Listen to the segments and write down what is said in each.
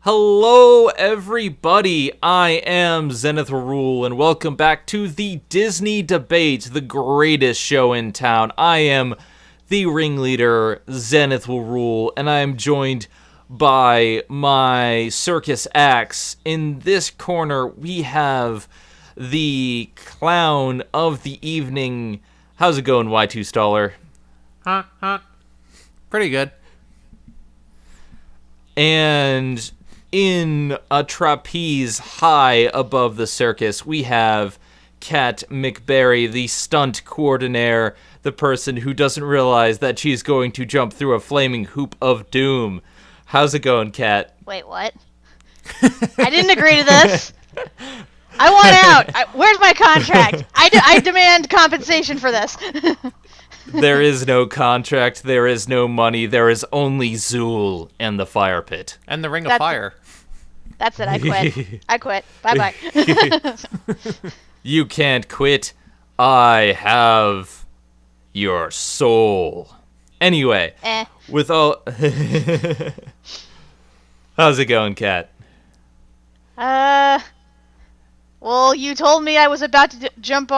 Hello, everybody. I am Zenith Rule, and welcome back to the Disney Debate, the greatest show in town. I am the ringleader, Zenith will rule, and I am joined by my circus acts. In this corner, we have the clown of the evening. How's it going, Y2 Staller? Pretty good. And in a trapeze high above the circus, we have Kat McBerry, the stunt coordinator, the person who doesn't realize that she's going to jump through a flaming hoop of doom. How's it going, Kat? Wait, what? I didn't agree to this. I want out. Where's my contract? I demand compensation for this. There is no contract, there is no money, there is only Zool and the fire pit. And the Ring of Fire. That's it, I quit. I quit. Bye-bye. You can't quit. I have your soul. Anyway, with all... How's it going, Kat? Well, you told me I was about to jump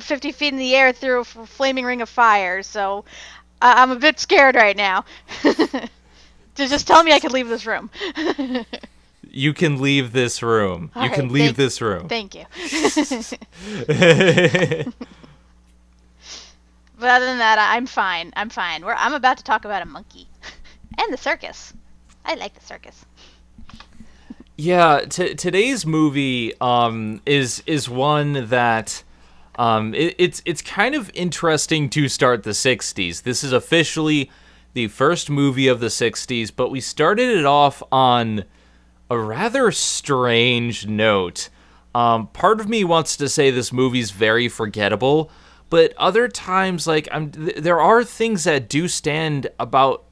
50 feet in the air through a flaming ring of fire, so I'm a bit scared right now. Just tell me I can leave this room. You can leave this room. All you right, can leave this room. Thank you. But other than that, I'm fine. I'm fine. I'm about to talk about a monkey. And the circus. I like the circus. Yeah, today's movie is one that it's kind of interesting to start the 60s. This is officially the first movie of the 60s, but we started it off on a rather strange note. Part of me wants to say this movie's very forgettable, but other times, there are things that do stand about.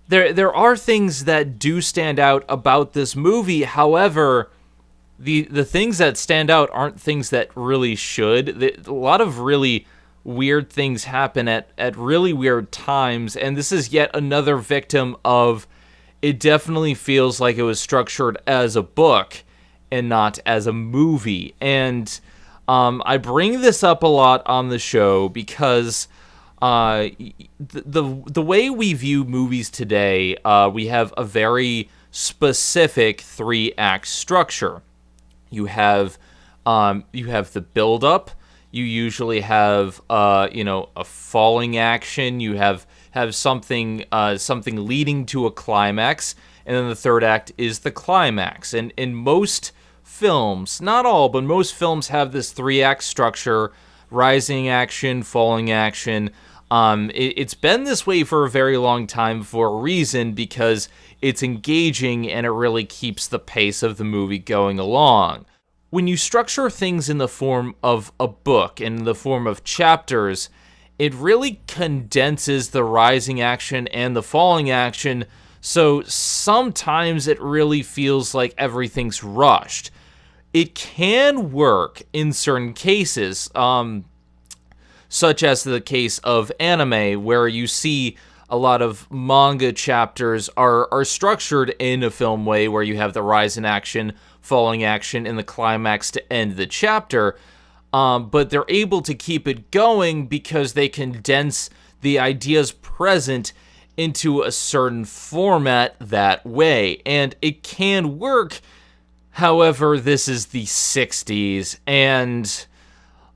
There are things that do stand out about this movie. However, the things that stand out aren't things that really should. A lot of really weird things happen at really weird times, and this is yet another victim of it definitely feels like it was structured as a book and not as a movie. And I bring this up a lot on the show because the way we view movies today, we have a very specific 3-act structure. You have the build-up. You usually have a falling action. You have something leading to a climax, and then the third act is the climax. And in most films, not all, but most films have this 3-act structure: rising action, falling action. It's been this way for a very long time for a reason, because it's engaging and it really keeps the pace of the movie going along. When you structure things in the form of a book, in the form of chapters, it really condenses the rising action and the falling action, so sometimes it really feels like everything's rushed. It can work in certain cases, such as the case of anime, where you see a lot of manga chapters are structured in a film way, where you have the rise in action, falling action, and the climax to end the chapter. But they're able to keep it going because they condense the ideas present into a certain format that way. And it can work. However, this is the 60s, and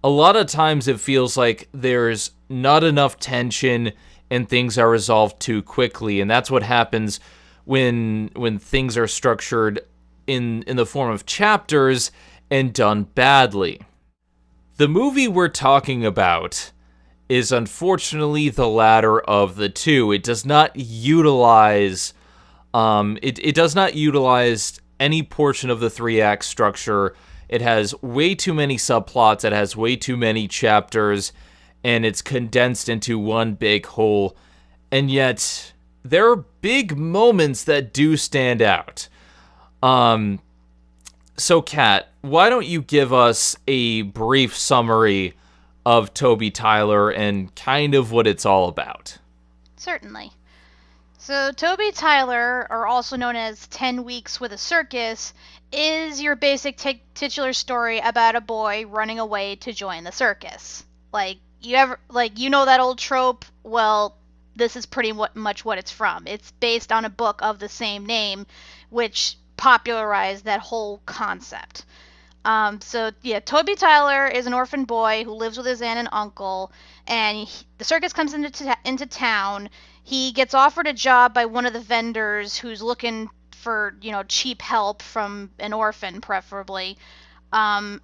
a lot of times it feels like there's not enough tension and things are resolved too quickly. And that's what happens when things are structured in the form of chapters and done badly. The movie we're talking about is unfortunately the latter of the two. It does not utilize it does not utilize any portion of the 3-act structure. It has way too many subplots, it has way too many chapters, and it's condensed into one big whole. And yet, there are big moments that do stand out. So, Kat, why don't you give us a brief summary of Toby Tyler and kind of what it's all about? Certainly. So Toby Tyler, or also known as 10 Weeks with a Circus, is your basic titular story about a boy running away to join the circus. You know that old trope? Well, this is pretty much what it's from. It's based on a book of the same name, which popularized that whole concept. Toby Tyler is an orphan boy who lives with his aunt and uncle, and the circus comes into town. He gets offered a job by one of the vendors who's looking for, cheap help from an orphan, preferably. Um,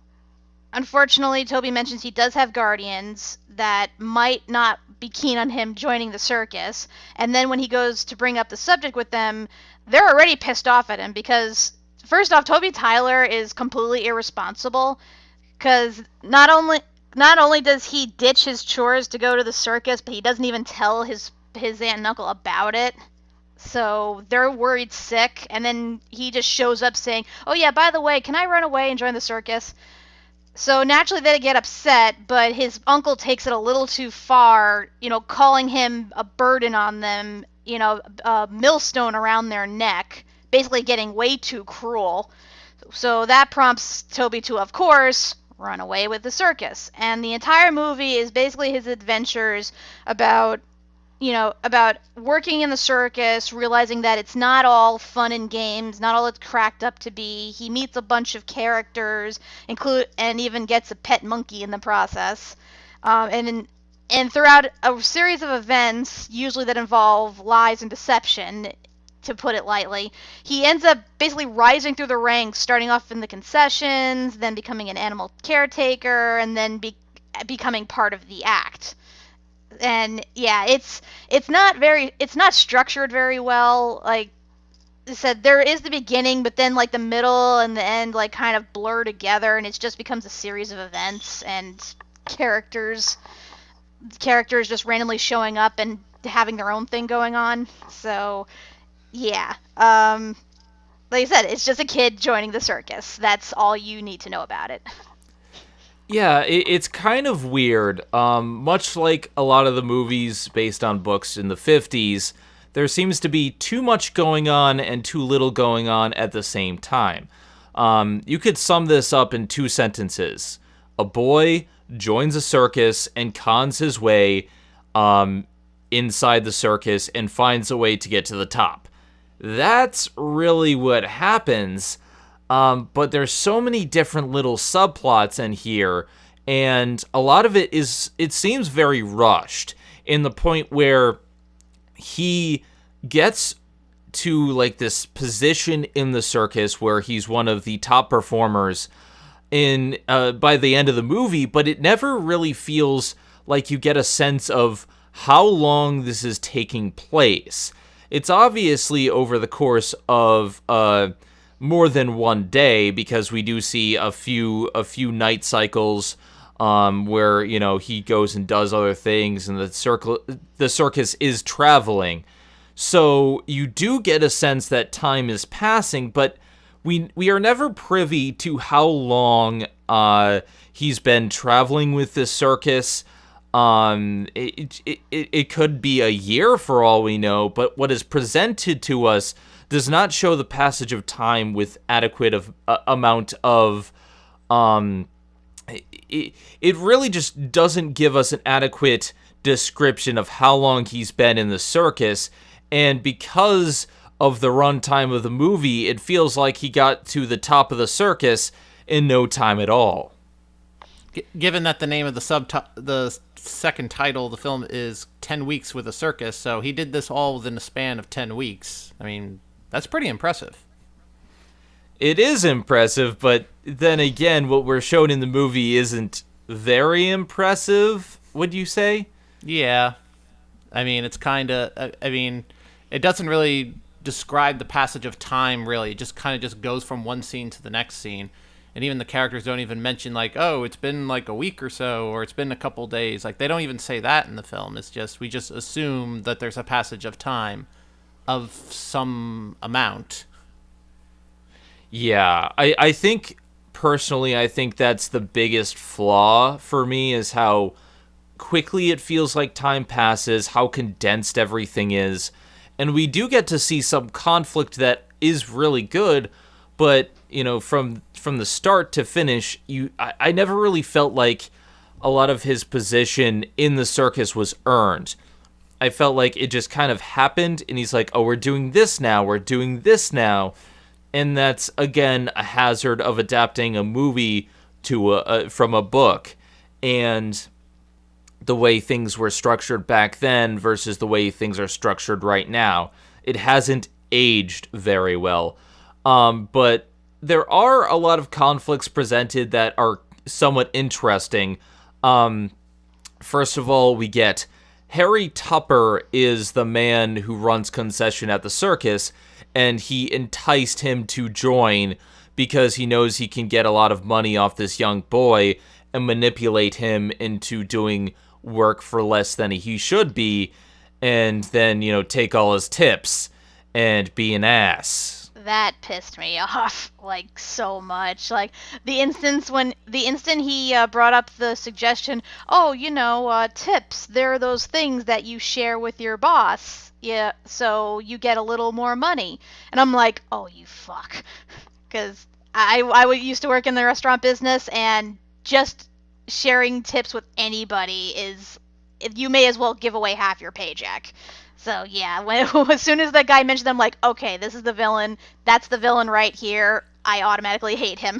Unfortunately, Toby mentions he does have guardians that might not be keen on him joining the circus, and then when he goes to bring up the subject with them, they're already pissed off at him because first off, Toby Tyler is completely irresponsible because not only does he ditch his chores to go to the circus, but he doesn't even tell his aunt and uncle about it. So they're worried sick, and then he just shows up saying, "Oh yeah, by the way, can I run away and join the circus?" So naturally they get upset, but his uncle takes it a little too far, calling him a burden on them, a millstone around their neck, basically getting way too cruel. So that prompts Toby to, of course, run away with the circus. And the entire movie is basically his adventures about working in the circus, realizing that it's not all fun and games, not all it's cracked up to be. He meets a bunch of characters, and even gets a pet monkey in the process. And throughout a series of events, usually that involve lies and deception, to put it lightly, he ends up basically rising through the ranks, starting off in the concessions, then becoming an animal caretaker, and then becoming part of the act. And yeah, it's not structured very well. Like I said, there is the beginning, but then like the middle and the end like kind of blur together, and it just becomes a series of events and characters just randomly showing up and having their own thing going on. So yeah, like I said, it's just a kid joining the circus. That's all you need to know about it. Yeah, it's kind of weird. Much like a lot of the movies based on books in the 50s, there seems to be too much going on and too little going on at the same time. You could sum this up in 2 sentences. A boy joins a circus and cons his way inside the circus and finds a way to get to the top. That's really what happens. But there's so many different little subplots in here, and a lot of it seems very rushed, in the point where he gets to like this position in the circus where he's one of the top performers by the end of the movie, but it never really feels like you get a sense of how long this is taking place. It's obviously over the course of more than one day, because we do see a few night cycles where he goes and does other things, and the circus is traveling. So you do get a sense that time is passing, but we are never privy to how long he's been traveling with the circus. It could be a year for all we know, but what is presented to us does not show the passage of time with adequate amount of it really just doesn't give us an adequate description of how long he's been in the circus, and because of the runtime of the movie, it feels like he got to the top of the circus in no time at all. Given that the name of the second title of the film is 10 Weeks with a Circus, so he did this all within a span of 10 weeks. I mean, that's pretty impressive. It is impressive, but then again, what we're shown in the movie isn't very impressive, would you say? Yeah. I mean, it's kind of... it doesn't really describe the passage of time, really. It just kind of just goes from one scene to the next scene. And even the characters don't even mention, like, oh, it's been like a week or so, or it's been a couple days. Like, they don't even say that in the film. It's just, we just assume that there's a passage of time of some amount. Yeah, I think, personally, I think that's the biggest flaw for me, is how quickly it feels like time passes, how condensed everything is, And we do get to see some conflict that is really good, but, from the start to finish, I never really felt like a lot of his position in the circus was earned. I felt like it just kind of happened, and he's like, oh, we're doing this now. And that's, again, a hazard of adapting a movie from a book. And the way things were structured back then versus the way things are structured right now. It hasn't aged very well. But there are a lot of conflicts presented that are somewhat interesting. First of all, we get Harry Tupper is the man who runs concession at the circus, and he enticed him to join because he knows he can get a lot of money off this young boy and manipulate him into doing work for less than he should be, and then, take all his tips and be an ass. That pissed me off, like, so much. Like, the instant he brought up the suggestion, tips, they're those things that you share with your boss. Yeah, so you get a little more money. And I'm like, oh, you fuck. Because I used to work in the restaurant business, and just sharing tips with anybody is, you may as well give away half your paycheck. So yeah, as soon as that guy mentioned them, like, okay, this is the villain. That's the villain right here. I automatically hate him.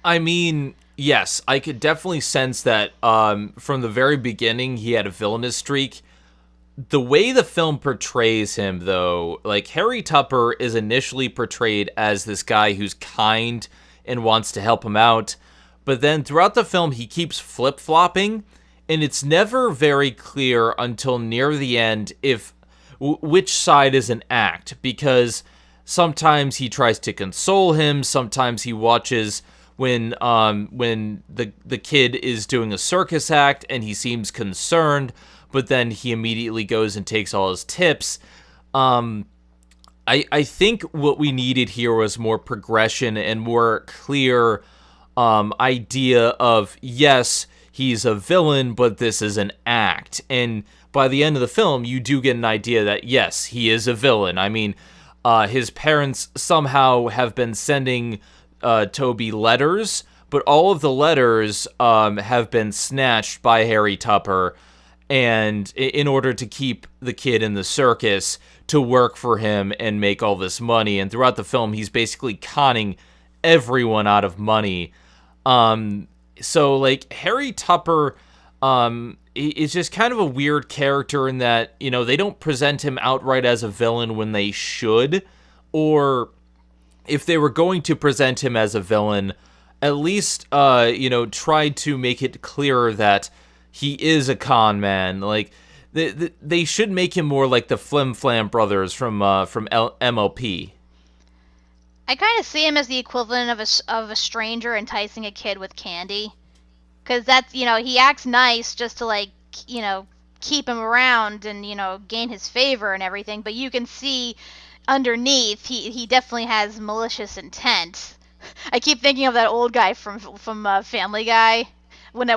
I mean, yes, I could definitely sense that from the very beginning he had a villainous streak. The way the film portrays him, though, like, Harry Tupper is initially portrayed as this guy who's kind and wants to help him out, but then throughout the film he keeps flip-flopping. And it's never very clear until near the end which side is an act, because sometimes he tries to console him, sometimes he watches when the kid is doing a circus act and he seems concerned, but then he immediately goes and takes all his tips. I think what we needed here was more progression and more clear idea of, yes, he's a villain, but this is an act. And by the end of the film, you do get an idea that, yes, he is a villain. I mean, his parents somehow have been sending Toby letters, but all of the letters have been snatched by Harry Tupper, and in order to keep the kid in the circus to work for him and make all this money. And throughout the film, he's basically conning everyone out of money. So, like, Harry Tupper is just kind of a weird character in that, they don't present him outright as a villain when they should. Or if they were going to present him as a villain, at least, try to make it clearer that he is a con man. Like, they should make him more like the Flim Flam brothers from MLP. I kind of see him as the equivalent of a stranger enticing a kid with candy. Because that's, he acts nice just to, like, keep him around and, gain his favor and everything. But you can see underneath, he definitely has malicious intent. I keep thinking of that old guy from Family Guy. When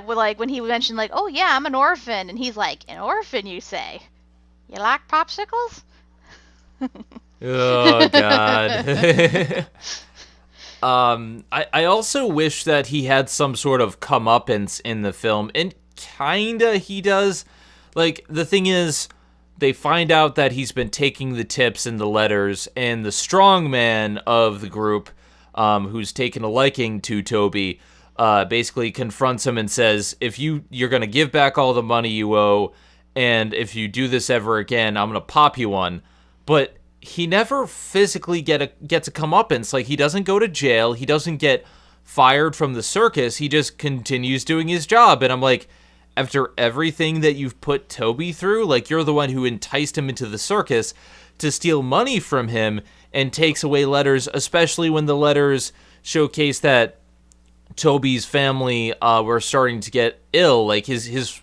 he mentioned, like, oh, yeah, I'm an orphan. And he's like, an orphan, you say? You like popsicles? Oh, God. I also wish that he had some sort of comeuppance in the film, and kinda he does. Like, the thing is, they find out that he's been taking the tips and the letters, and the strong man of the group, who's taken a liking to Toby, basically confronts him and says, if you're gonna give back all the money you owe, and if you do this ever again, I'm gonna pop you one. But he never physically gets a comeuppance. Like, he doesn't go to jail. He doesn't get fired from the circus. He just continues doing his job. And I'm like, after everything that you've put Toby through, like, you're the one who enticed him into the circus to steal money from him and takes away letters, especially when the letters showcase that Toby's family were starting to get ill. Like, his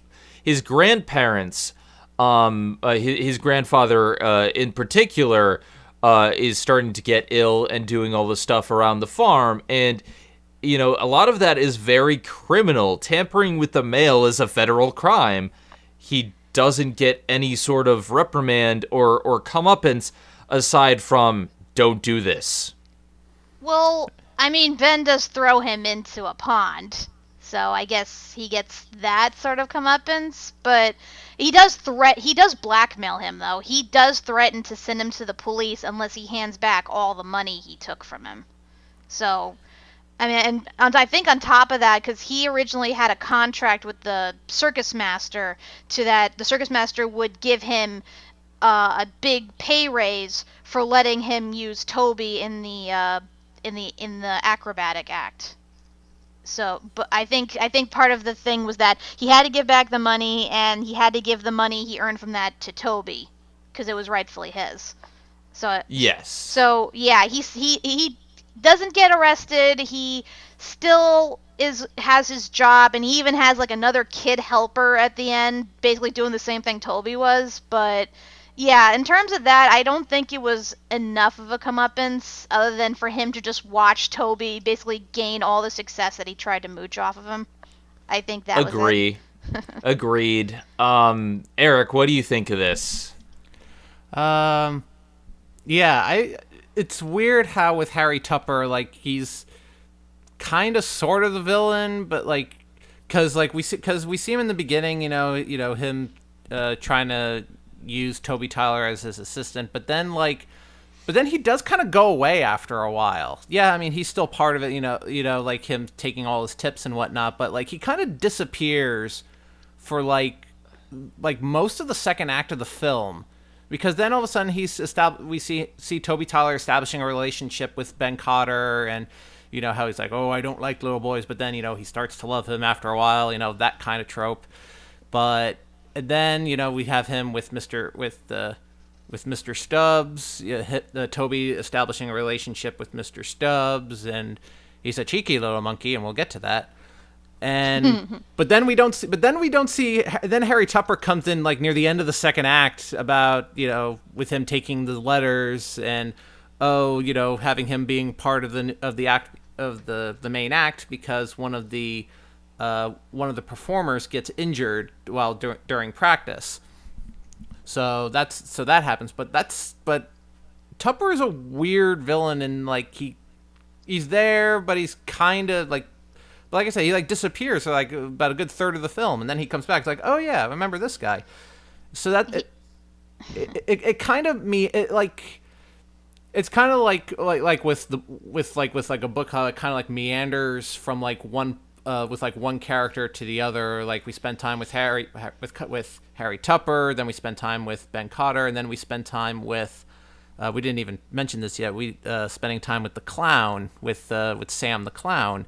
grandparents, his grandfather in particular, is starting to get ill and doing all the stuff around the farm. And, a lot of that is very criminal. Tampering with the mail is a federal crime. He doesn't get any sort of reprimand or comeuppance aside from don't do this. Well, I mean, Ben does throw him into a pond, so I guess he gets that sort of comeuppance. But he does blackmail him, though. He does threaten to send him to the police unless he hands back all the money he took from him. So, I mean, and I think on top of that, because he originally had a contract with the circus master, to that the circus master would give him a big pay raise for letting him use Toby in the acrobatic act. So, but I think part of the thing was that he had to give back the money, and he had to give the money he earned from that to Toby, because it was rightfully his. So yes. So yeah, he doesn't get arrested. He still has his job, and he even has like another kid helper at the end, basically doing the same thing Toby was. But yeah, in terms of that, I don't think it was enough of a comeuppance, other than for him to just watch Toby basically gain all the success that he tried to mooch off of him. I think that was it. Agreed. Eric, what do you think of this? Yeah, it's weird how with Harry Tupper, like, he's kind of sort of the villain, but like, because we see him in the beginning, you know him trying to use Toby Tyler as his assistant, but then he does kind of go away after a while. Yeah, I mean, he's still part of it, you know, like him taking all his tips and whatnot, but like he kind of disappears for like most of the second act of the film, because then all of a sudden we see Toby Tyler establishing a relationship with Ben Cotter, and you know how he's like, oh, I don't like little boys, but then he starts to love him after a while, that kind of trope. But and then we have him with Mr. Stubbs, Toby establishing a relationship with Mr. Stubbs, and he's a cheeky little monkey, and we'll get to that. And but then we don't see. Then Harry Tupper comes in like near the end of the second act about with him taking the letters, and having him being part of the main act, because one of the performers gets injured while during practice. So that happens, but Tupper is a weird villain, and like he's there, but he's kind of like I said, he like disappears for like about a good third of the film, and then he comes back. It's like, oh yeah, I remember this guy. So that it kind of it's kind of like with a book, how it kind of like meanders from like one with like one character to the other. Like we spend time with Harry Tupper, then we spend time with Ben Cotter, and then we spend time with we didn't even mention this yet. We spending time with the clown, with Sam the clown.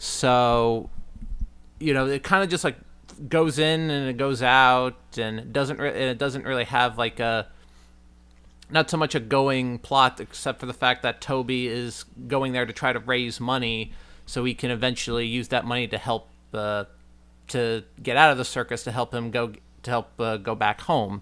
So it kind of just like goes in and it goes out, and it doesn't really have like not so much a going plot, except for the fact that Toby is going there to try to raise money so he can eventually use that money to help to get out of the circus, to help him go back home.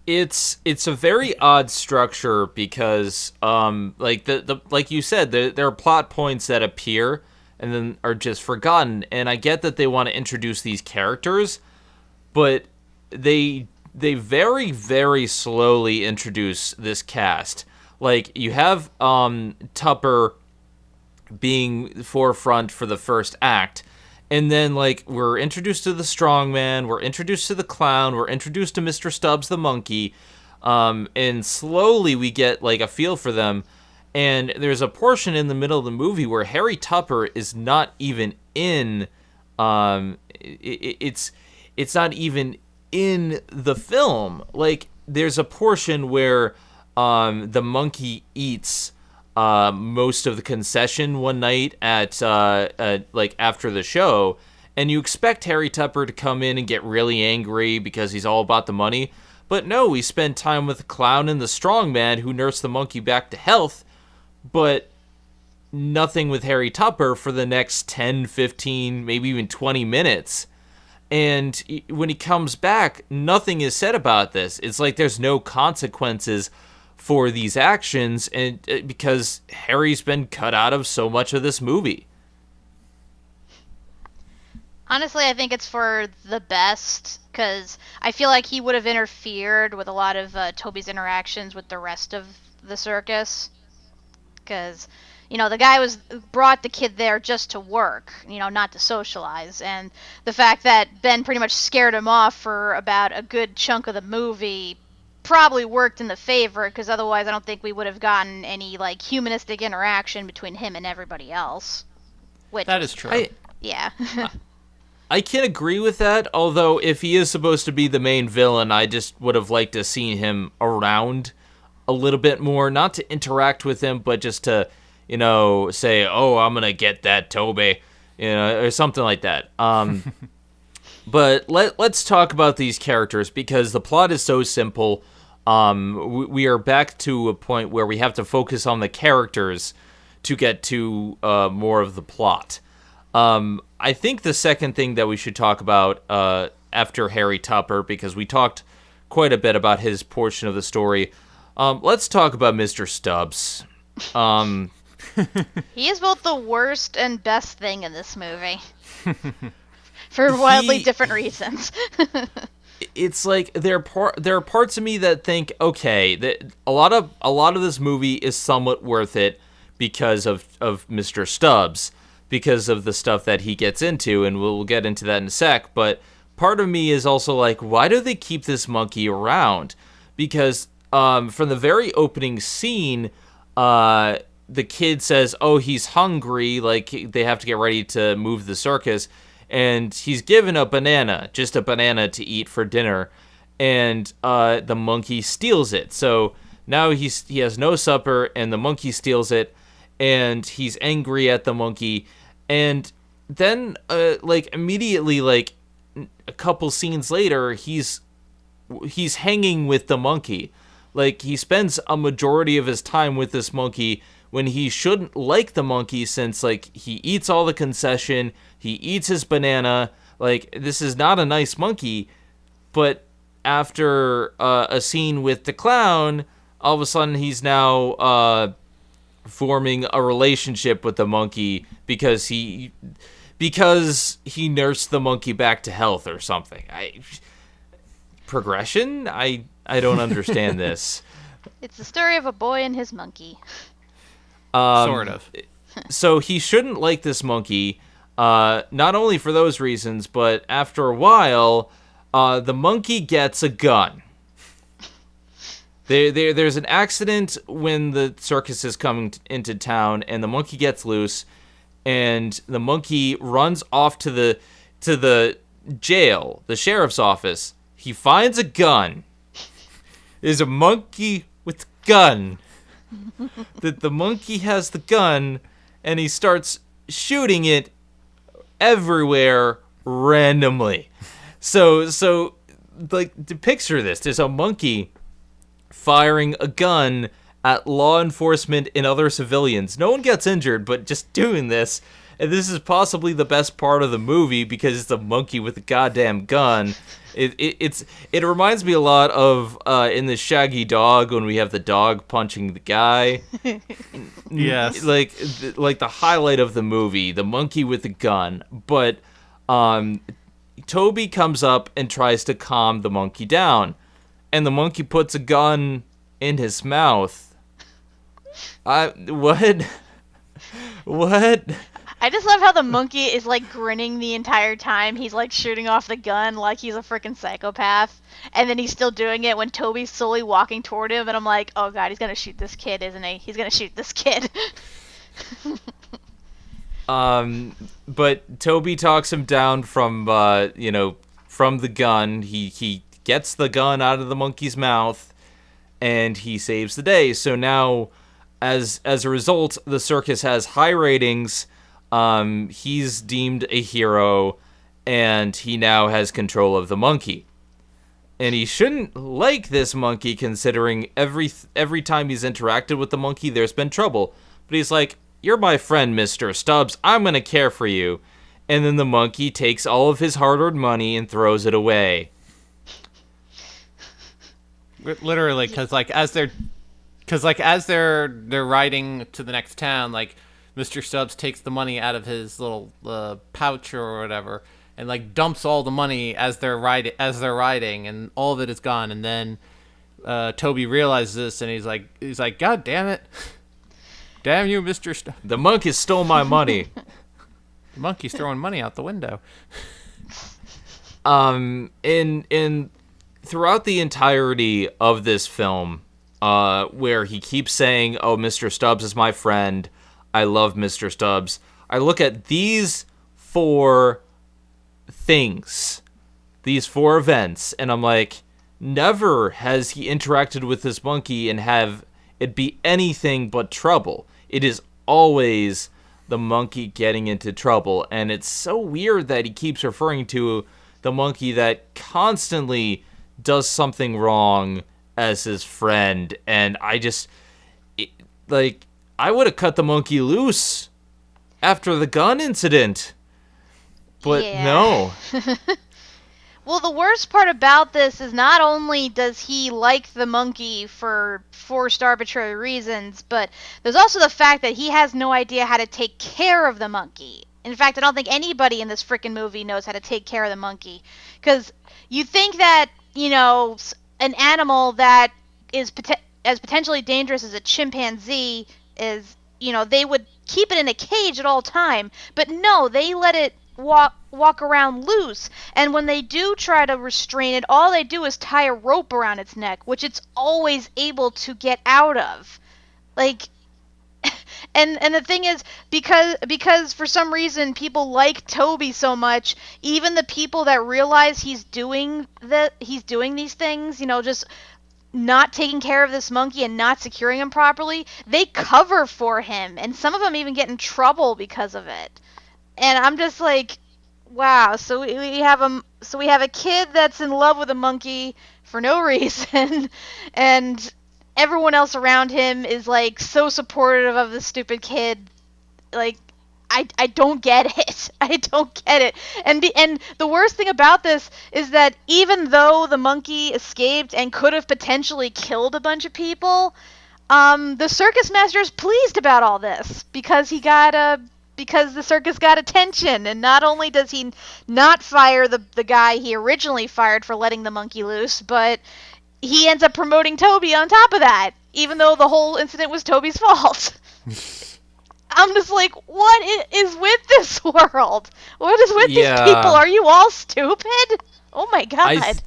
It's a very odd structure, because like you said, there are plot points that appear and then are just forgotten, and I get that they want to introduce these characters, but they very, very slowly introduce this cast. Like, you have Tupper being the forefront for the first act, and then like we're introduced to the strongman, we're introduced to the clown, we're introduced to Mr. Stubbs the monkey, and slowly we get like a feel for them. And there's a portion in the middle of the movie where Harry Tupper is not even in it's not even in the film. Like, there's a portion where the monkey eats most of the concession one night at like after the show, and you expect Harry Tupper to come in and get really angry because he's all about the money, but no, we spend time with the clown and the strongman who nurse the monkey back to health, but nothing with Harry Tupper for the next 10, 15, maybe even 20 minutes. And when he comes back, nothing is said about this. It's like there's no consequences for these actions, and because Harry's been cut out of so much of this movie. Honestly, I think it's for the best because I feel like he would have interfered with a lot of Toby's interactions with the rest of the circus. Because, the guy brought the kid there just to work, not to socialize. And the fact that Ben pretty much scared him off for about a good chunk of the movie probably worked in the favor, because otherwise I don't think we would have gotten any, humanistic interaction between him and everybody else. Which, That is true. yeah. I can agree with that, although if he is supposed to be the main villain, I just would have liked to see him around a little bit more, not to interact with him, but just to, say, oh, I'm going to get that Toby, or something like that. But let's talk about these characters, because the plot is so simple. We are back to a point where we have to focus on the characters to get to more of the plot. I think the second thing that we should talk about after Harry Tupper, because we talked quite a bit about his portion of the story, let's talk about Mr. Stubbs. He is both the worst and best thing in this movie. For wildly different reasons. It's like there are parts of me that think, okay, that a lot of this movie is somewhat worth it because of Mr. Stubbs, because of the stuff that he gets into, and we'll get into that in a sec. But part of me is also like, why do they keep this monkey around? Because from the very opening scene, the kid says, oh, he's hungry, like they have to get ready to move the circus, and he's given a banana, just a banana to eat for dinner, and the monkey steals it. So now he has no supper, and the monkey steals it, and he's angry at the monkey. And then immediately, a couple scenes later, he's hanging with the monkey. Like, he spends a majority of his time with this monkey when he shouldn't like the monkey, since he eats all the concession, he eats his banana. This is not a nice monkey. But after a scene with the clown, all of a sudden he's now forming a relationship with the monkey because he nursed the monkey back to health or something. Progression? I don't understand this. It's the story of a boy and his monkey. Sort of. So he shouldn't like this monkey, not only for those reasons, but after a while, the monkey gets a gun. There's an accident when the circus is coming into town, and the monkey gets loose, and the monkey runs off to the jail, the sheriff's office. He finds a gun. There's a monkey with a gun. The monkey has the gun, and he starts shooting it everywhere randomly. So to picture this, there's a monkey firing a gun at law enforcement and other civilians. No one gets injured, but just doing this. And this is possibly the best part of the movie because it's a monkey with a goddamn gun. It reminds me a lot of in the Shaggy Dog when we have the dog punching the guy. Yes. Like the highlight of the movie, the monkey with the gun. But Toby comes up and tries to calm the monkey down. And the monkey puts a gun in his mouth. What? What? I just love how the monkey is grinning the entire time. He's shooting off the gun like he's a freaking psychopath. And then he's still doing it when Toby's slowly walking toward him. And I'm like, oh god, he's going to shoot this kid, isn't he? He's going to shoot this kid. But Toby talks him down from the gun. He gets the gun out of the monkey's mouth, and he saves the day. So now, as a result, the circus has high ratings. He's deemed a hero, and he now has control of the monkey. And he shouldn't like this monkey, considering every time he's interacted with the monkey, there's been trouble. But he's like, "You're my friend, Mr. Stubbs. I'm gonna care for you." And then the monkey takes all of his hard-earned money and throws it away. Literally, because as they're riding to the next town, Mr. Stubbs takes the money out of his little pouch or whatever, and like dumps all the money as they're riding, and all of it is gone. And then Toby realizes this, and he's like, God damn it, damn you, Mister. The monkey stole my money. The monkey's throwing money out the window. In throughout the entirety of this film, where he keeps saying, "Oh, Mr. Stubbs is my friend. I love Mr. Stubbs." I look at these 4 things, these 4 events, and I'm like, never has he interacted with this monkey and have it be anything but trouble. It is always the monkey getting into trouble, and it's so weird that he keeps referring to the monkey that constantly does something wrong as his friend, and I would have cut the monkey loose after the gun incident, but no. Well, the worst part about this is not only does he like the monkey for forced arbitrary reasons, but there's also the fact that he has no idea how to take care of the monkey. In fact, I don't think anybody in this frickin' movie knows how to take care of the monkey. Because you think that, an animal that is as potentially dangerous as a chimpanzee is, they would keep it in a cage at all time. But no, they let it walk around loose, and when they do try to restrain it, all they do is tie a rope around its neck, which it's always able to get out of. Like, and the thing is, because for some reason people like Toby so much, even the people that realize he's doing these things, just not taking care of this monkey and not securing him properly, they cover for him, and some of them even get in trouble because of it. And I'm just like, wow. So we have a kid that's in love with a monkey for no reason, and everyone else around him is like so supportive of the stupid kid. Like, I don't get it. I don't get it. And the worst thing about this is that even though the monkey escaped and could have potentially killed a bunch of people, the circus master is pleased about all this because because the circus got attention, and not only does he not fire the guy he originally fired for letting the monkey loose, but he ends up promoting Toby on top of that, even though the whole incident was Toby's fault. I'm just like, what is with this world? What is with these people? Are you all stupid? Oh my god.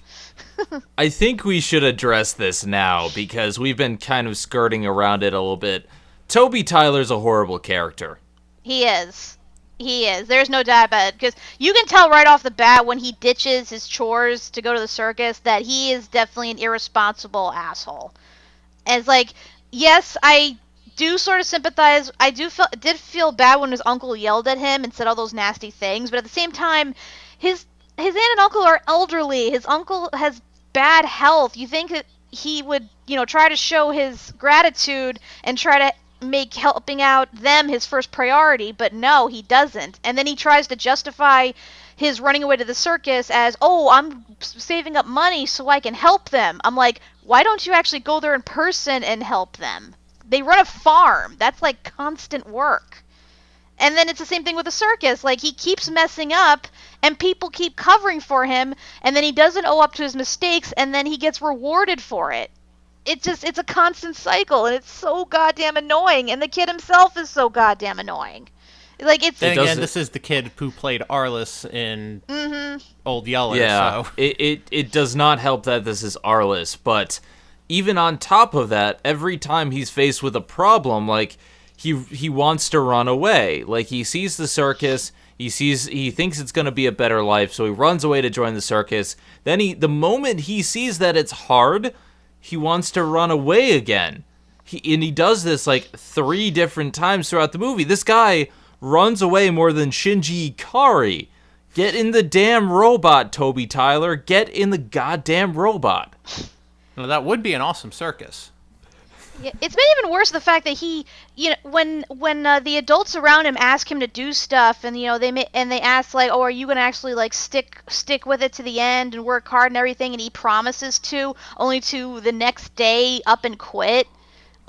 I think we should address this now, because we've been kind of skirting around it a little bit. Toby Tyler's a horrible character. He is. There's no doubt about it. Because you can tell right off the bat when he ditches his chores to go to the circus that he is definitely an irresponsible asshole. And it's like, yes, I do sort of sympathize. I did feel bad when his uncle yelled at him and said all those nasty things. But at the same time, his aunt and uncle are elderly. His uncle has bad health. You think that he would, try to show his gratitude and try to make helping out them his first priority, but no, he doesn't. And then he tries to justify his running away to the circus as, oh, I'm saving up money so I can help them. I'm like, why don't you actually go there in person and help them? They run a farm. That's like constant work. And then it's the same thing with the circus. Like, he keeps messing up and people keep covering for him, and then he doesn't owe up to his mistakes, and then he gets rewarded for it. It's a constant cycle, and it's so goddamn annoying, and the kid himself is so goddamn annoying. Like, then again, this is the kid who played Arliss in Old Yeller. Yeah, so. it does not help that this is Arliss, but even on top of that, every time he's faced with a problem, like, he wants to run away. Like, he sees the circus, he thinks it's going to be a better life, so he runs away to join the circus. Then the moment he sees that it's hard, he wants to run away again. He does this like 3 different times throughout the movie. This guy runs away more than Shinji Ikari. Get in the damn robot, Toby Tyler. Get in the goddamn robot. Well, that would be an awesome circus. Yeah, it's been even worse the fact that he, when the adults around him ask him to do stuff, and they ask like, oh, are you gonna actually like stick with it to the end and work hard and everything, and he promises to, only to the next day up and quit.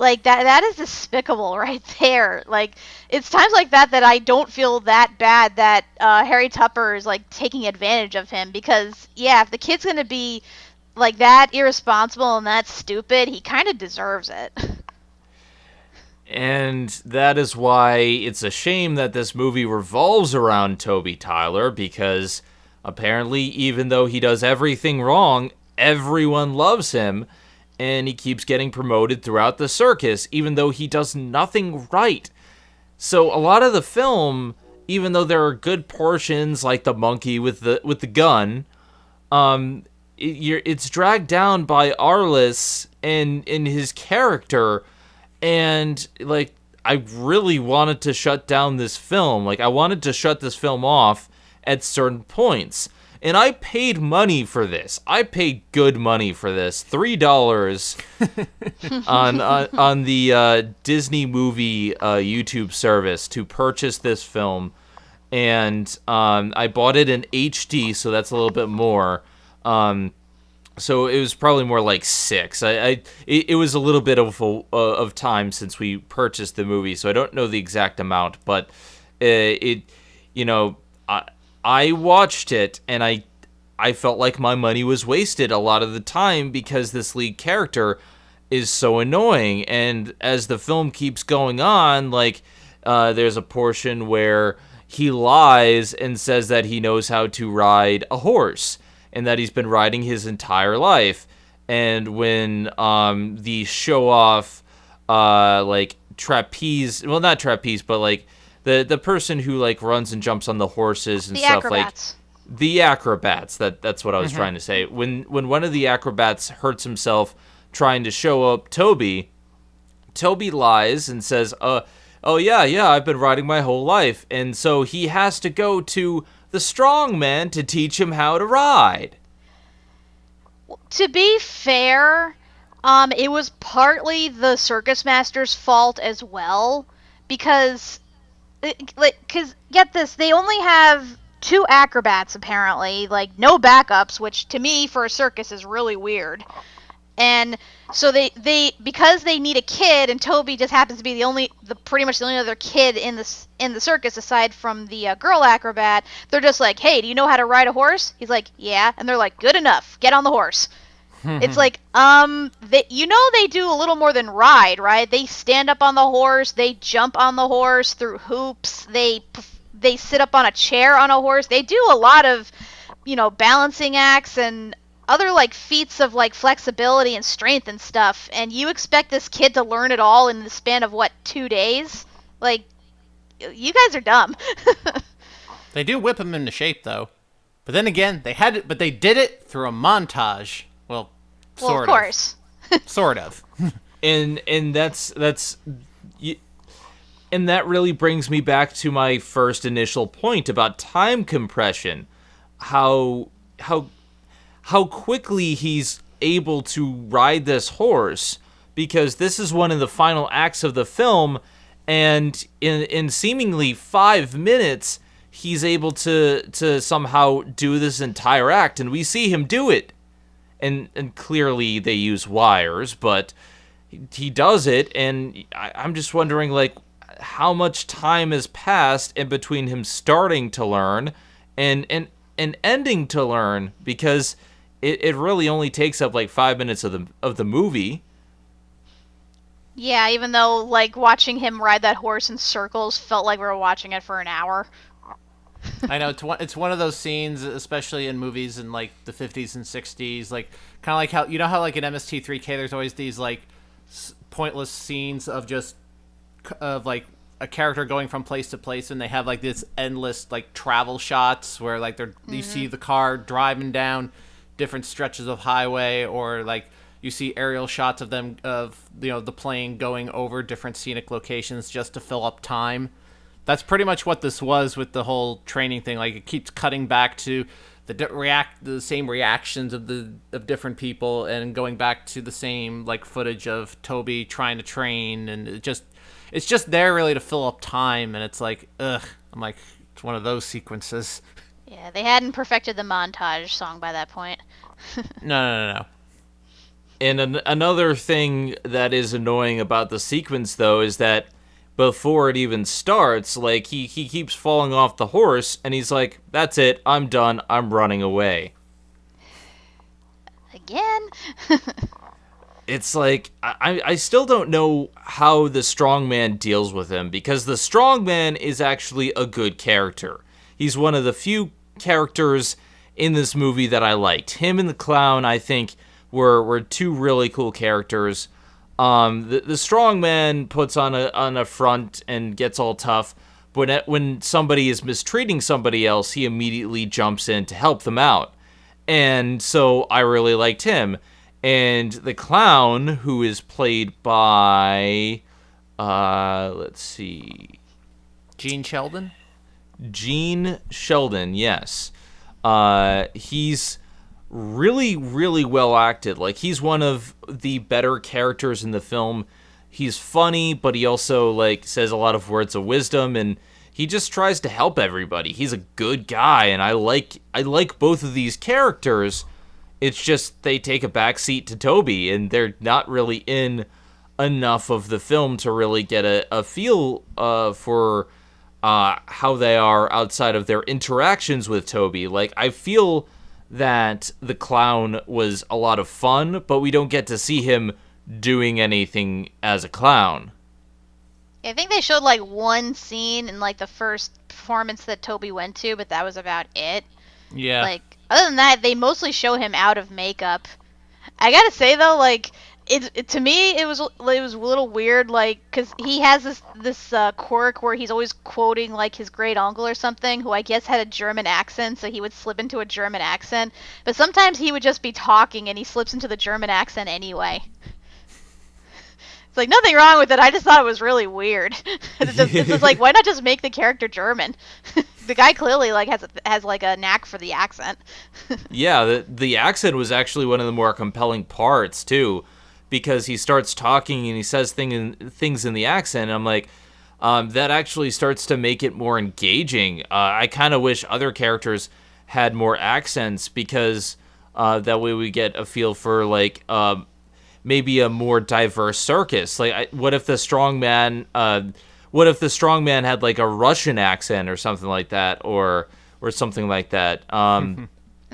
Like that is despicable right there. Like it's times like that that I don't feel that bad that Harry Tupper is like taking advantage of him, because yeah, if the kid's gonna be like that irresponsible and that stupid, he kind of deserves it. And that is why it's a shame that this movie revolves around Toby Tyler, because apparently, even though he does everything wrong, everyone loves him, and he keeps getting promoted throughout the circus, even though he does nothing right. So a lot of the film, even though there are good portions like the monkey with the gun, it's dragged down by Arliss and in his character. And, like, I really wanted to shut down this film. Like, I wanted to shut this film off at certain points. And I paid money for this. I paid good money for this. $3 on the Disney Movie YouTube service to purchase this film. And I bought it in HD, so that's a little bit more. So it was probably more like 6. It was a little bit of time since we purchased the movie, so I don't know the exact amount, but I watched it and I felt like my money was wasted a lot of the time because this lead character is so annoying. And as the film keeps going on, like there's a portion where he lies and says that he knows how to ride a horse, and that he's been riding his entire life. And when the show-off, like, trapeze... Well, not trapeze, but, like, the person who, like, runs and jumps on the horses and stuff. Acrobats. Like, the acrobats. That's what I was trying to say. When one of the acrobats hurts himself trying to show up Toby lies and says, oh, yeah, I've been riding my whole life. And so he has to go to the strong man to teach him how to ride. To be fair, it was partly the circus master's fault as well, because get this, they only have 2 acrobats apparently, like no backups, which to me for a circus is really weird. And so they because they need a kid, and Toby just happens to be pretty much the only other kid in the circus aside from the girl acrobat. They're just like, hey, do you know how to ride a horse? He's like, yeah, and they're like, good enough, get on the horse. It's like, they do a little more than ride, right? They stand up on the horse, they jump on the horse through hoops, they sit up on a chair on a horse. They do a lot of, balancing acts and other like feats of like flexibility and strength and stuff, and you expect this kid to learn it all in the span of 2 days? Like, you guys are dumb. They do whip him into shape though, but then again, they did it through a montage. Well, sort of course. Sort of. And that's and that really brings me back to my first initial point about time compression. How quickly he's able to ride this horse, because this is one of the final acts of the film, and in seemingly 5 minutes, he's able to somehow do this entire act, and we see him do it. And clearly they use wires, but he does it, and I'm just wondering, like, how much time has passed in between him starting to learn and ending to learn, because it really only takes up like 5 minutes of the movie. Yeah, even though like watching him ride that horse in circles felt like we were watching it for an hour. I know, it's one of those scenes, especially in movies in like the 50s and 60s, like kind of like how like in MST3K there's always these like pointless scenes of like a character going from place to place, and they have like this endless like travel shots where like you see the car driving down different stretches of highway, or like you see aerial shots of them the plane going over different scenic locations just to fill up time. That's pretty much what this was with the whole training thing. Like, it keeps cutting back to the same reactions of different people, and going back to the same like footage of Toby trying to train, and it's just there really to fill up time. And it's like, ugh, I'm like, it's one of those sequences. Yeah, they hadn't perfected the montage song by that point. No. And another thing that is annoying about the sequence, though, is that before it even starts, like, he keeps falling off the horse, and he's like, that's it, I'm done, I'm running away. Again? It's like, I still don't know how the strongman deals with him, because the strongman is actually a good character. He's one of the few characters in this movie that I liked. Him and the clown, I think, were two really cool characters. The strongman puts on a front and gets all tough, but when somebody is mistreating somebody else, he immediately jumps in to help them out. And so I really liked him. And the clown, who is played by, let's see, Gene Sheldon? Gene Sheldon, yes. He's really, really well acted. Like, he's one of the better characters in the film. He's funny, but he also, like, says a lot of words of wisdom, and he just tries to help everybody. He's a good guy, and I like both of these characters. It's just they take a backseat to Toby, and they're not really in enough of the film to really get a feel for how they are outside of their interactions with Toby. Like, I feel that the clown was a lot of fun, but we don't get to see him doing anything as a clown. I think they showed, like, one scene in, like, the first performance that Toby went to, but that was about it. Yeah. Like, other than that, they mostly show him out of makeup. I gotta say, though, like, to me, it was a little weird, like, because he has this quirk where he's always quoting, like, his great uncle or something, who I guess had a German accent, so he would slip into a German accent. But sometimes he would just be talking, and he slips into the German accent anyway. It's like, nothing wrong with it, I just thought it was really weird. It's just like, why not just make the character German? The guy clearly, like, has like a knack for the accent. Yeah, the accent was actually one of the more compelling parts, too, because he starts talking and he says things in the accent, and I'm like, that actually starts to make it more engaging. I kind of wish other characters had more accents, because that way we get a feel for, like, maybe a more diverse circus. Like, what if the strongman had, like, a Russian accent or something like that, or something like that?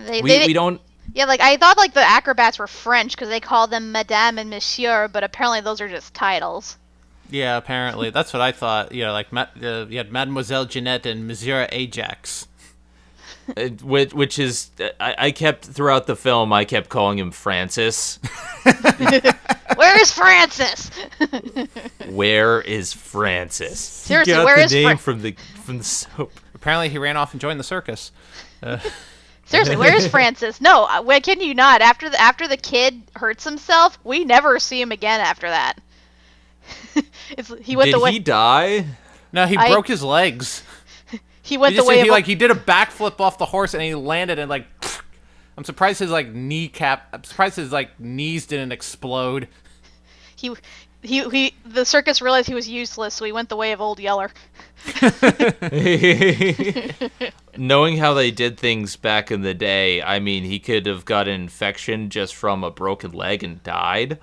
We don't. Yeah, like, I thought, like, the acrobats were French because they call them Madame and Monsieur, but apparently those are just titles. Yeah, apparently. That's what I thought. You know, like, you had Mademoiselle Jeanette and Monsieur Ajax. Which is, I kept, throughout the film, I kept calling him Francis. Where is Francis? Where is Francis? Seriously, he got where the is name from the soap. Apparently he ran off and joined the circus. Seriously, where is Francis? No, I kid you not. After the kid hurts himself, we never see him again after that. Did he die? No, he broke his legs. He went the way of... he did a backflip off the horse and he landed and, like, I'm surprised his, like, I'm surprised his, like, knees didn't explode. The circus realized he was useless, so he went the way of Old Yeller. Knowing how they did things back in the day, I mean, he could have got an infection just from a broken leg and died.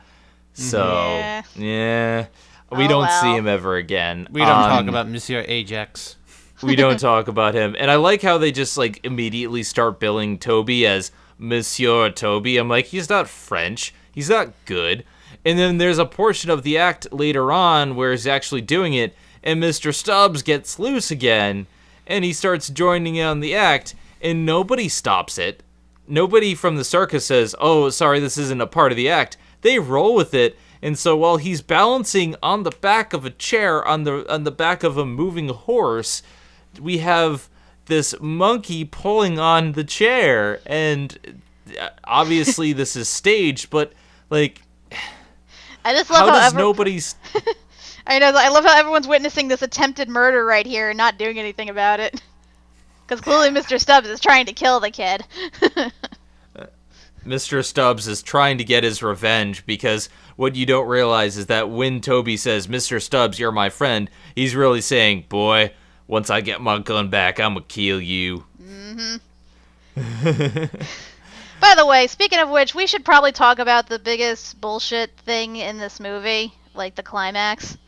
So, yeah. We don't see him ever again. We don't talk about Monsieur Ajax. We don't talk about him. And I like how they just, like, immediately start billing Toby as Monsieur Toby. I'm like, he's not French. He's not good. And then there's a portion of the act later on where he's actually doing it, and Mr. Stubbs gets loose again, and he starts joining in on the act, and nobody stops it. Nobody from the circus says, oh, sorry, this isn't a part of the act. They roll with it, and so while he's balancing on the back of a chair, on the back of a moving horse, we have this monkey pulling on the chair, and obviously this is staged, but, like... I just love how nobody's... I know, I love how everyone's witnessing this attempted murder right here and not doing anything about it. Because clearly Mr. Stubbs is trying to kill the kid. Mr. Stubbs is trying to get his revenge, because what you don't realize is that when Toby says, Mr. Stubbs, you're my friend, he's really saying, boy, once I get my gun back, I'm gonna kill you. Mm-hmm. By the way, speaking of which, we should probably talk about the biggest bullshit thing in this movie, like the climax.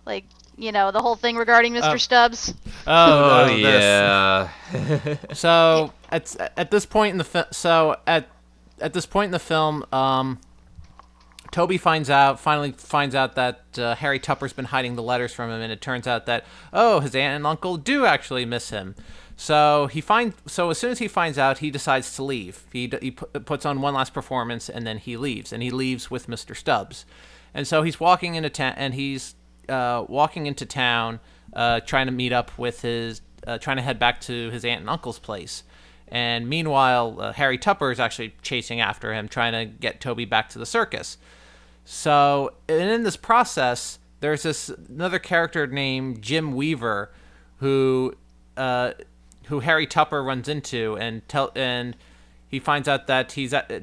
Like, the whole thing regarding Mr. Stubbs. Oh, this. yeah. So at this point in the at this point in the film, Toby finally finds out that Harry Tupper's been hiding the letters from him, and it turns out that his aunt and uncle do actually miss him. So as soon as he finds out, he decides to leave. He puts on one last performance, and then he leaves, with Mr. Stubbs. And so he's walking into town, trying to meet up with trying to head back to his aunt and uncle's place. And meanwhile, Harry Tupper is actually chasing after him, trying to get Toby back to the circus. So, and in this process, there's another character named Jim Weaver, who Harry Tupper runs into, and he finds out that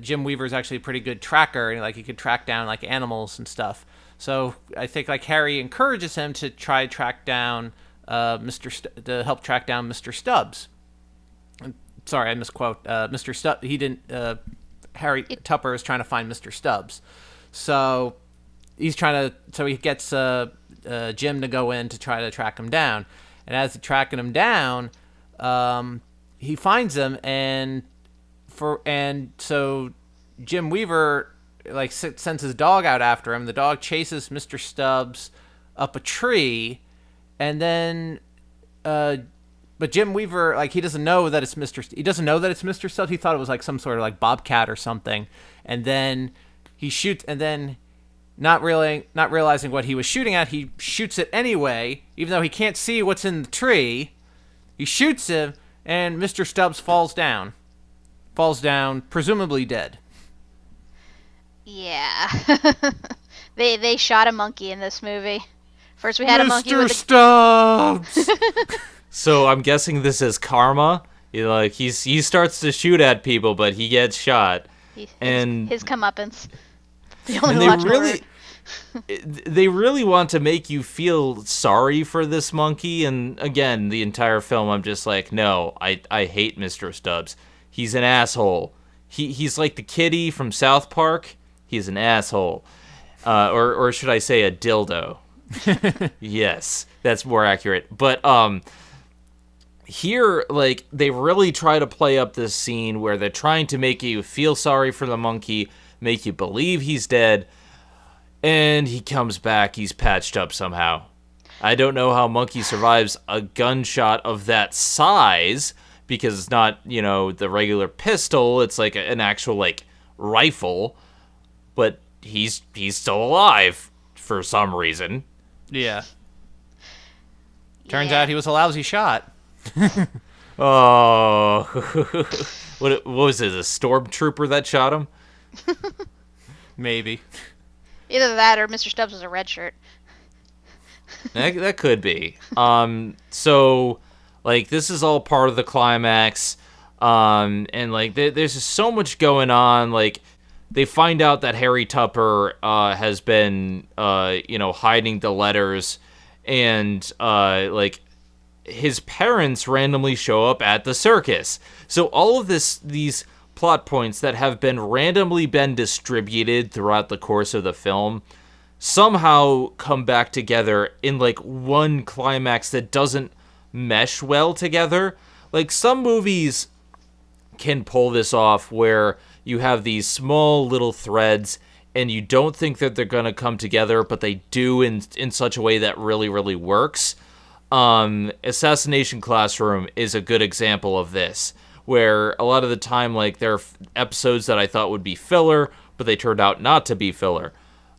Jim Weaver is actually a pretty good tracker, and he could track down animals and stuff. So I think Harry encourages him to try to track down to help track down Mr. Stubbs. Sorry, I misquote. Mr. Stubbs. He didn't. Harry Tupper is trying to find Mr. Stubbs. So he's trying to. So he gets Jim to go in to try to track him down, and as he's tracking him down, he finds him, and so Jim Weaver sends his dog out after him. The dog chases Mr. Stubbs up a tree, and then but Jim Weaver he doesn't know that it's Mr. Stubbs. He thought it was some sort of bobcat or something, and then he shoots, and then not realizing what he was shooting at, he shoots it anyway, even though he can't see what's in the tree. He shoots him, and Mr. Stubbs falls down, presumably dead. Yeah. They shot a monkey in this movie. First we had a monkey with Mr. Stubbs! So I'm guessing this is karma. He starts to shoot at people, but he gets shot. His comeuppance. The only they really want to make you feel sorry for this monkey, and again, the entire film I'm just no, I hate Mr. Stubbs. He's an asshole. He's like the kitty from South Park. He's an asshole. Or should I say a dildo? Yes, that's more accurate. But here, they really try to play up this scene where they're trying to make you feel sorry for the monkey, make you believe he's dead, and he comes back, he's patched up somehow. I don't know how monkey survives a gunshot of that size, because it's not, the regular pistol, it's an actual, rifle, but he's still alive for some reason. Yeah. Turns out he was a lousy shot. Oh. What was it, a stormtrooper that shot him? Maybe. Either that or Mr. Stubbs was a red shirt. That could be. So, this is all part of the climax. And, there's just so much going on. They find out that Harry Tupper has been, hiding the letters. And, his parents randomly show up at the circus. So all of these plot points that have been randomly distributed throughout the course of the film somehow come back together in one climax that doesn't mesh well together. Some movies can pull this off where you have these small little threads and you don't think that they're going to come together, but they do in such a way that really, really works. Assassination Classroom is a good example of this, where a lot of the time, there are episodes that I thought would be filler, but they turned out not to be filler.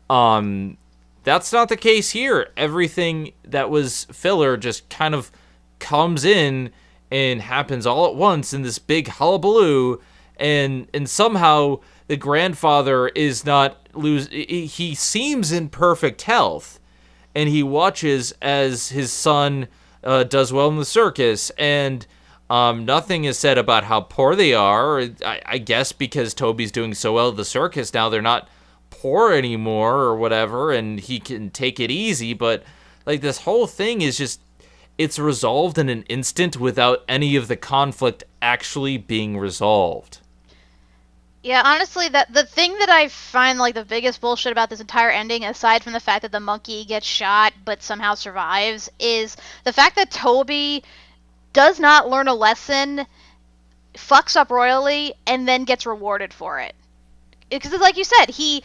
That's not the case here. Everything that was filler just kind of comes in and happens all at once in this big hullabaloo, and somehow the grandfather is not he seems in perfect health, and he watches as his son does well in the circus, and nothing is said about how poor they are. I guess because Toby's doing so well at the circus now, they're not poor anymore or whatever, and he can take it easy, but this whole thing is just, it's resolved in an instant without any of the conflict actually being resolved. Yeah, honestly, that the thing that I find like the biggest bullshit about this entire ending, aside from the fact that the monkey gets shot but somehow survives, is the fact that Toby does not learn a lesson, fucks up royally, and then gets rewarded for it. Because, like you said, he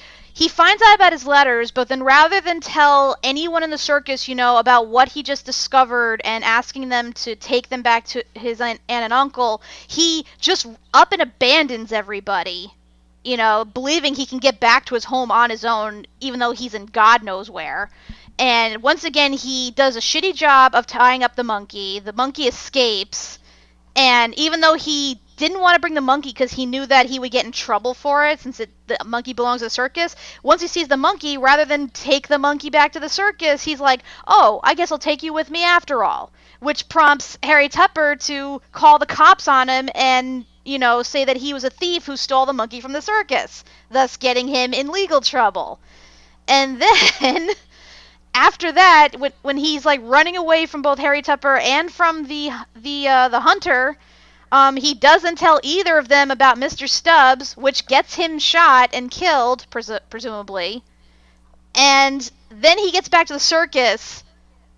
finds out about his letters, but then rather than tell anyone in the circus, about what he just discovered and asking them to take them back to his aunt and uncle, he just up and abandons everybody, believing he can get back to his home on his own, even though he's in God knows where. And once again, he does a shitty job of tying up the monkey. The monkey escapes. And even though he didn't want to bring the monkey because he knew that he would get in trouble for it since the monkey belongs to the circus, once he sees the monkey, rather than take the monkey back to the circus, he's like, oh, I guess I'll take you with me after all. Which prompts Harry Tupper to call the cops on him and, say that he was a thief who stole the monkey from the circus, thus getting him in legal trouble. And then... after that, when he's like running away from both Harry Tupper and from the hunter, he doesn't tell either of them about Mr. Stubbs, which gets him shot and killed, presumably. And then he gets back to the circus,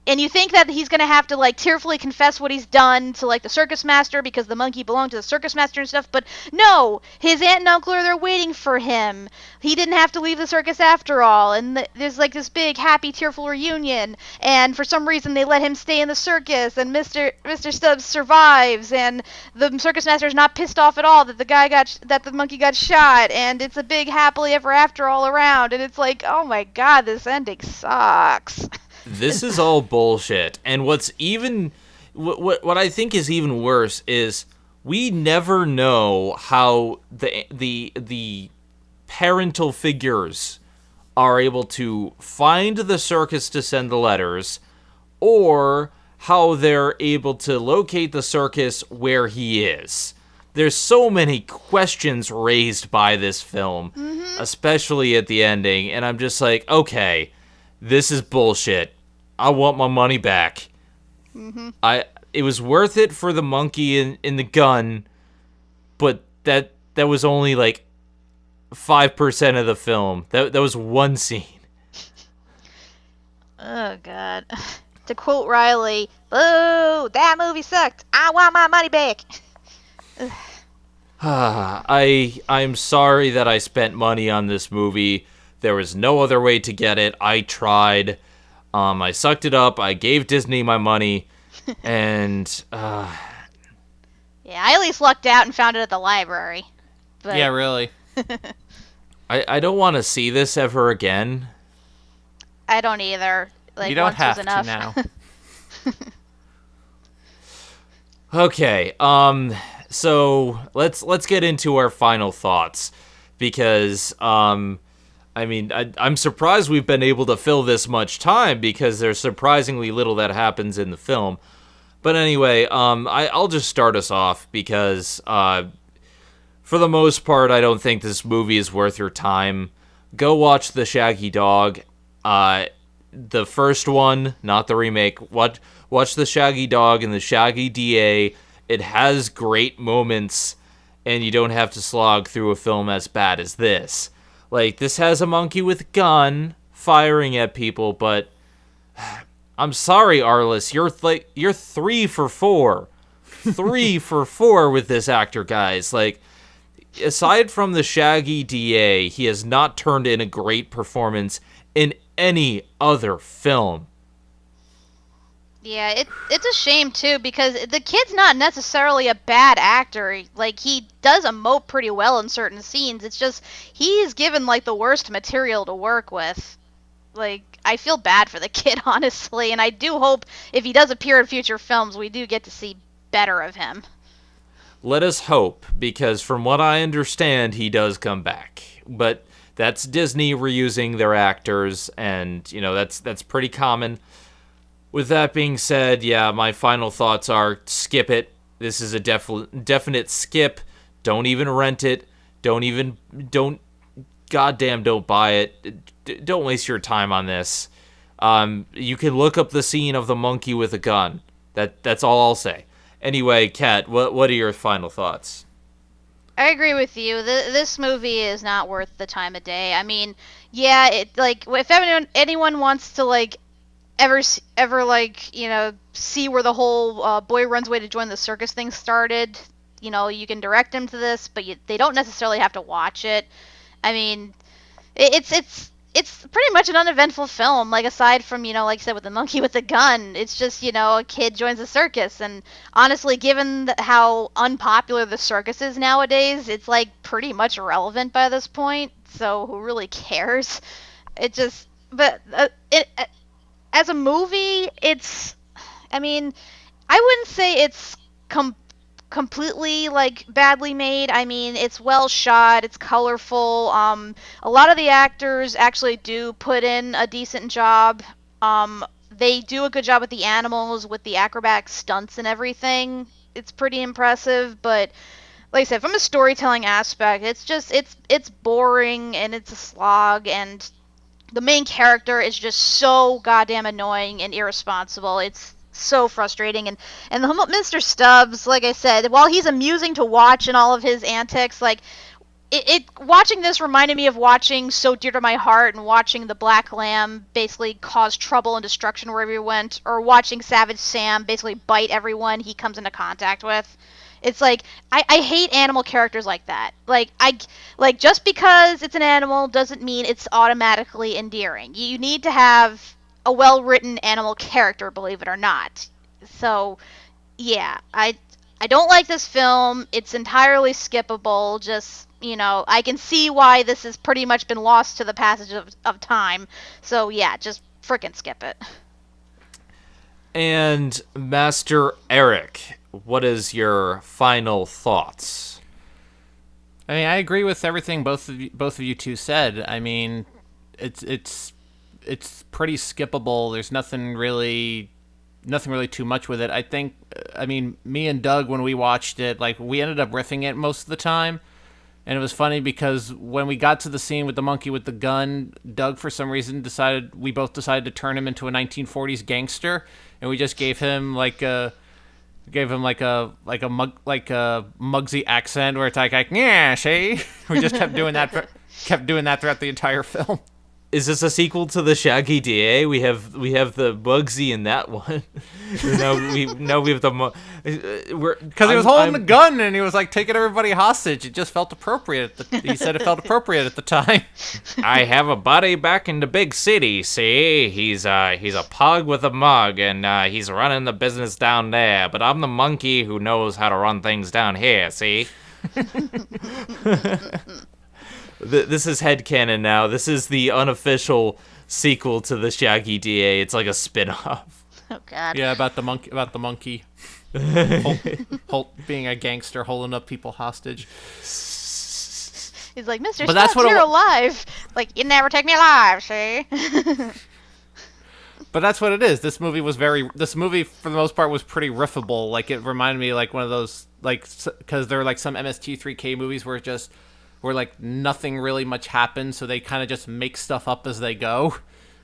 and you think that he's going to have to like tearfully confess what he's done to like the circus master because the monkey belonged to the circus master and stuff, but no, his aunt and uncle are there waiting for him. He didn't have to leave the circus after all, and there's like this big happy tearful reunion, and for some reason they let him stay in the circus, and Mr. Stubbs survives, and the circus master's not pissed off at all that the monkey got shot, and it's a big happily ever after all around, and it's like, oh my god, this ending sucks. This is all bullshit. And what's even what I think is even worse is we never know how the parental figures are able to find the circus to send the letters, or how they're able to locate the circus where he is. There's so many questions raised by this film, especially at the ending, and I'm just like, okay, this is bullshit. I want my money back. It was worth it for the monkey in the gun, but that was only like 5% of the film. That was one scene. Oh god. To quote Riley, "Boo! That movie sucked. I want my money back." I'm sorry that I spent money on this movie. There was no other way to get it. I tried. I sucked it up. I gave Disney my money, and yeah, I at least lucked out and found it at the library. But... yeah, really. I don't want to see this ever again. I don't either. Like, you don't once have was to enough. now. Okay. So let's get into our final thoughts, because I mean, I'm surprised we've been able to fill this much time, because there's surprisingly little that happens in the film. But anyway, I'll just start us off, because for the most part, I don't think this movie is worth your time. Go watch The Shaggy Dog. The first one, not the remake. Watch The Shaggy Dog and The Shaggy DA. It has great moments, and you don't have to slog through a film as bad as this. Like, this has a monkey with a gun firing at people, but I'm sorry, Arliss, you're 3 for 4. 3 for 4 with this actor, guys. Like, aside from the Shaggy DA, he has not turned in a great performance in any other film. Yeah, it's a shame, too, because the kid's not necessarily a bad actor. Like, he does emote pretty well in certain scenes. It's just, he's given, like, the worst material to work with. Like, I feel bad for the kid, honestly, and I do hope if he does appear in future films, we do get to see better of him. Let us hope, because from what I understand, he does come back. But that's Disney reusing their actors, and, that's pretty common. With that being said, yeah, my final thoughts are skip it. This is a definite skip. Don't even rent it. Don't buy it. Don't waste your time on this. You can look up the scene of the monkey with a gun. That's all I'll say. Anyway, Kat, what are your final thoughts? I agree with you. This movie is not worth the time of day. I mean, yeah, it like if anyone wants to like ever like see where the whole boy runs away to join the circus thing started, you can direct them to this, but they don't necessarily have to watch it. I mean, it's pretty much an uneventful film. Like aside from like I said with the monkey with the gun, it's just a kid joins the circus, and honestly, given how unpopular the circus is nowadays, it's like pretty much irrelevant by this point. So who really cares? It just, but it as a movie, I mean, I wouldn't say it's completely like badly made. I mean, it's well shot, it's colorful. A lot of the actors actually do put in a decent job. They do a good job with the animals, with the acrobatic stunts and everything. It's pretty impressive, but like I said, from a storytelling aspect, it's boring and it's a slog, and the main character is just so goddamn annoying and irresponsible. It's so frustrating, and the Mr. Stubbs, like I said, while he's amusing to watch in all of his antics, like watching this reminded me of watching So Dear to My Heart and watching the Black Lamb basically cause trouble and destruction wherever he went, or watching Savage Sam basically bite everyone he comes into contact with. It's like I hate animal characters like that. Like just because it's an animal doesn't mean it's automatically endearing. You need to have a well-written animal character, believe it or not. So, yeah, I don't like this film. It's entirely skippable. Just I can see why this has pretty much been lost to the passage of time. So yeah, just frickin' skip it. And Master Eric, what is your final thoughts? I mean, I agree with everything both of you two said. I mean, it's pretty skippable. There's nothing really too much with it. I mean, me and Doug, when we watched it, like, we ended up riffing it most of the time. And it was funny because when we got to the scene with the monkey with the gun, Doug, for some reason, we both decided to turn him into a 1940s gangster, and we just gave him like a Mugsy accent where it's like yeah, see? We just kept doing that throughout the entire film. Is this a sequel to the Shaggy DA? We have the Bugsy in that one. we have the because he was holding the gun and he was like taking everybody hostage. It just felt appropriate. He said it felt appropriate at the time. I have a buddy back in the big city. See, he's a pug with a mug, and he's running the business down there. But I'm the monkey who knows how to run things down here. See. This is headcanon now. This is the unofficial sequel to the Shaggy DA. It's like a spin-off. Oh God. Yeah, about the monkey. Holt being a gangster holding up people hostage. He's like, Mr. Stubbs, you're alive. Like, you never take me alive, see? But that's what it is. This movie, for the most part, was pretty riffable. Like, it reminded me, like, one of those, like, because there are, like, some MST3K movies where like nothing really much happens, so they kind of just make stuff up as they go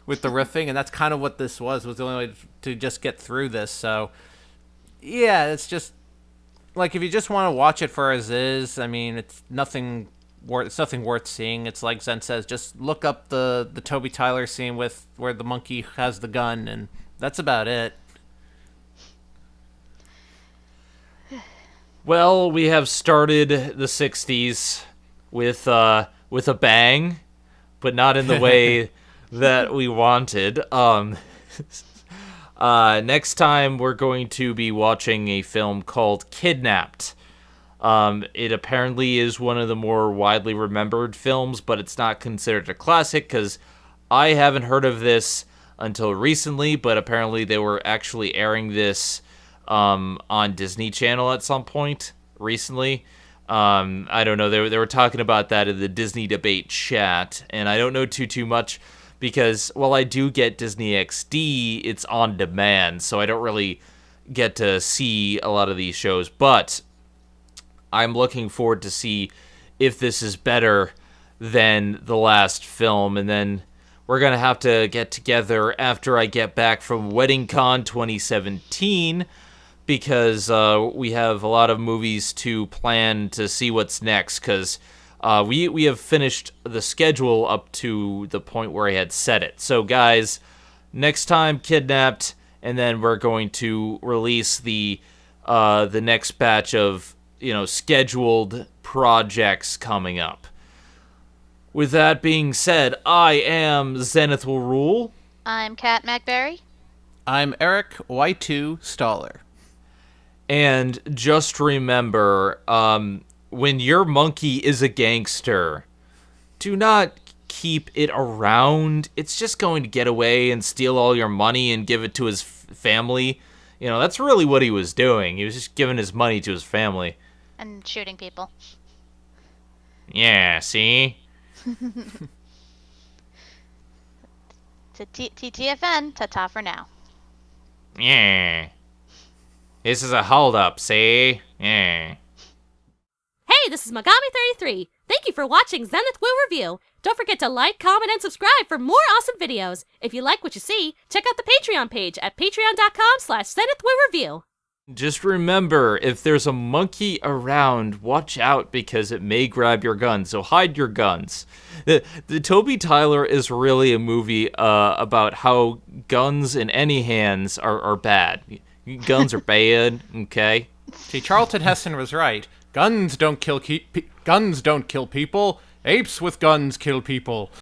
with the riffing, and that's kind of what this was the only way to just get through this. So yeah, it's just like, if you just want to watch it for as is, I mean, it's nothing worth seeing. It's like Zen says, just look up the Toby Tyler scene where the monkey has the gun, and that's about it. Well, we have started the 60s with a bang, but not in the way that we wanted. Next time we're going to be watching a film called Kidnapped. It apparently is one of the more widely remembered films, but it's not considered a classic because I haven't heard of this until recently, but apparently they were actually airing this on Disney Channel at some point recently. I don't know. They were talking about that in the Disney debate chat, and I don't know too much because while I do get Disney XD, it's on demand, so I don't really get to see a lot of these shows. But I'm looking forward to see if this is better than the last film, and then we're gonna have to get together after I get back from WeddingCon 2017 because we have a lot of movies to plan to see what's next, because we have finished the schedule up to the point where I had set it. So, guys, next time, Kidnapped, and then we're going to release the next batch of scheduled projects coming up. With that being said, I am Zenith will rule. I'm Kat McBerry. I'm Eric Y2 Staller. And just remember, when your monkey is a gangster, do not keep it around. It's just going to get away and steal all your money and give it to his family. That's really what he was doing. He was just giving his money to his family. And shooting people. Yeah, see? To TTFN, ta-ta for now. Yeah. This is a hold-up, see? Yeah. Hey, this is Megami33. Thank you for watching Zenith Will Review. Don't forget to like, comment, and subscribe for more awesome videos. If you like what you see, check out the Patreon page at patreon.com/ZenithWillReview. Just remember, if there's a monkey around, watch out because it may grab your gun, so hide your guns. The Toby Tyler is really a movie about how guns in any hands are bad. Guns are bad, okay? See, Charlton Heston was right. Guns don't kill people. Apes with guns kill people.